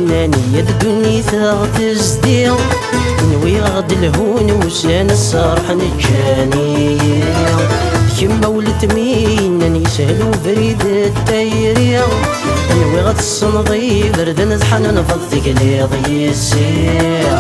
ميناني يا الدنيا تغتزدي نوي غد الهون وسان الصرح نجاني كيما ولد ميناني سهل وبريد التايري نوي غد الصنضي برد نزحن نفض قليض يسير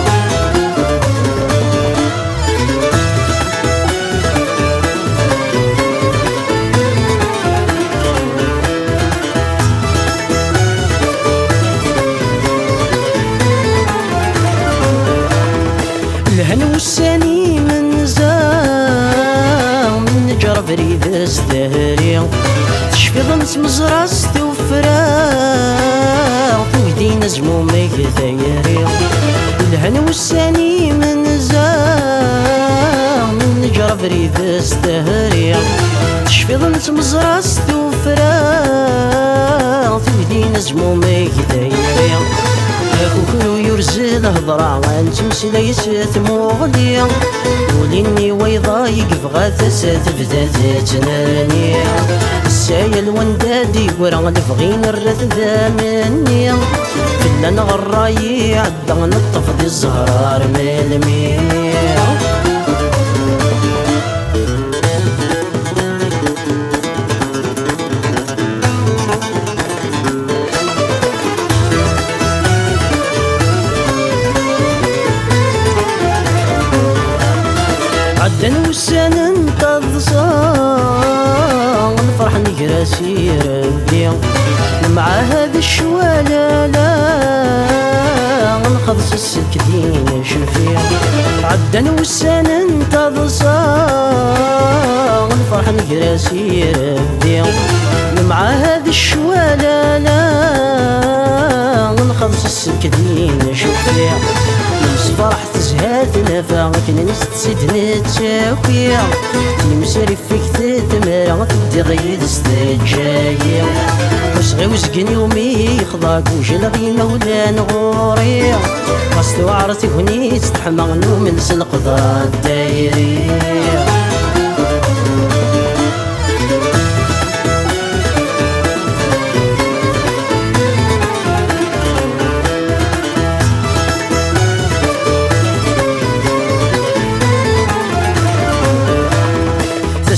الهنا والساني من زام نجر بريد الزهري تشفي ضمس مزراس توفراغ ويدينا زمومك ثيري الهنا والساني من زام نجر بريد الزهري تشفي ضمس مزراس توفراغ ويدينا زمومك ثيري كوكو يرزل هضرا نتمسلي ثموغلي وليني ويضايق فغاث تبدا تناني السايل وندادي ورا نبغين الرث ذا مني فلان غراي عدا نطف دي الزهرار ملمي عدن وسان انتظصان نفرح نقرا سيربي مع هذا الشوالا لا نخلص السلك دين شنفي عدن وسان انتظصان نفرح نقرا سيربي مع هذا الشوالا لا نخلص السلك دين شنفي فرح تزهاتنا فاك نست سيدنا تشاوية تمسري فيك تتمرا تدي غيد استجاية وصغي وزقني ومي يخضاك وجلغي مولان غوري قصدو عرتي هني تستحمى من سلق ضا الدايري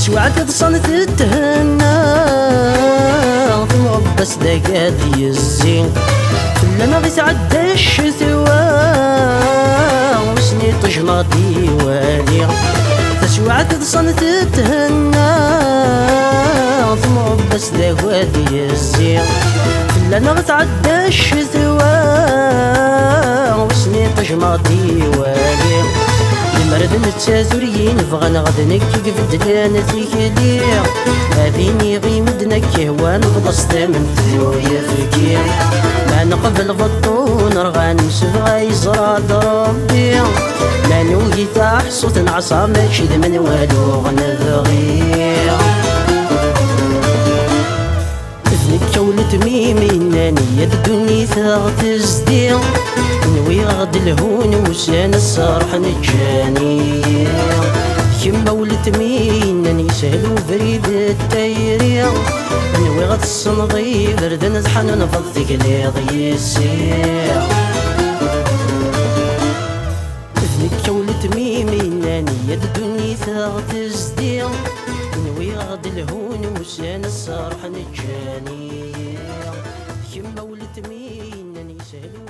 سوعد تصنت تتهنى في معبس دقاد يزين فلما غي تعدى الشتوى وسني تجمع ديوالي سوعد تصنت تتهنى في معبس دقاد يزين فلما غي تعدى الشتوى وسني تجمع ديوالي مرد نتسازوريين فغن غدنك قفدلان تيكلي هذيني غيمدنك هوان بضست من تذوية فكي ما نقبل بطون رغان مسفغا يزراد ربي ما نوهي تحصوت نعصا ماشي من والو غنبغي ذنك ولد ميميناني يا الدنيا تغتزدي نوي غد الهون وسان الصرح نجاني كيما ولد ميناني سهل وبريد التايري نوي غد الصنضي برد نزحن نفض قليض يسير ذنك ولد ميميناني يا الدنيا تغتزدي نوي غد الهون وسان الصرح نجاني كيما ولد ميناني سهل